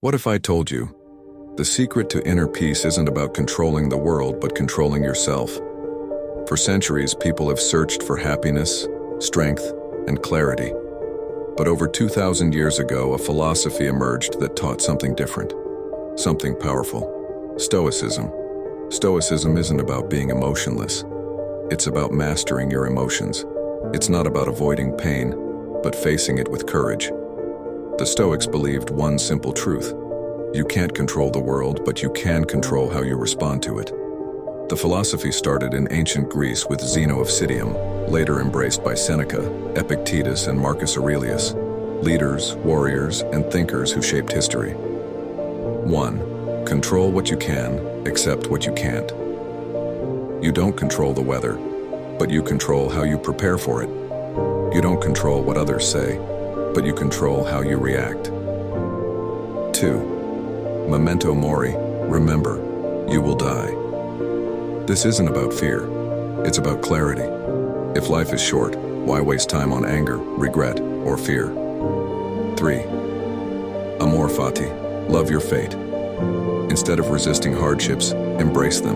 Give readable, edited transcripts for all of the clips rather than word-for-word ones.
What if I told you, the secret to inner peace isn't about controlling the world, but controlling yourself? For centuries, people have searched for happiness, strength, and clarity. But over 2,000 years ago, a philosophy emerged that taught something different, something powerful: Stoicism. Stoicism isn't about being emotionless. It's about mastering your emotions. It's not about avoiding pain, but facing it with courage. The Stoics believed one simple truth: you can't control the world, but you can control how you respond to it. The philosophy started in ancient Greece with Zeno of Citium, later embraced by Seneca, Epictetus, and Marcus Aurelius, leaders, warriors, and thinkers who shaped history. 1. Control what you can, accept what you can't. You don't control the weather, but you control how you prepare for it. You don't control what others say, but you control how you react. 2. Memento Mori, remember, you will die. This isn't about fear, it's about clarity. If life is short, why waste time on anger, regret, or fear? 3. Amor Fati, love your fate. Instead of resisting hardships, embrace them.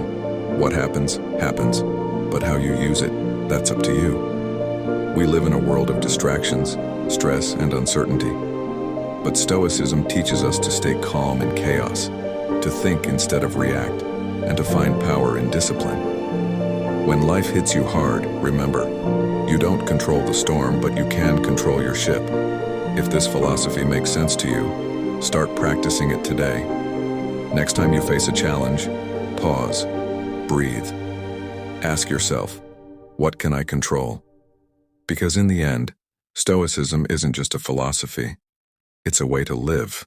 What happens, happens, but how you use it, that's up to you. We live in a world of distractions, stress, and uncertainty. But Stoicism teaches us to stay calm in chaos, to think instead of react, and to find power in discipline. When life hits you hard, remember, you don't control the storm, but you can control your ship. If this philosophy makes sense to you, start practicing it today. Next time you face a challenge, pause, breathe. Ask yourself, what can I control? Because in the end, Stoicism isn't just a philosophy, it's a way to live.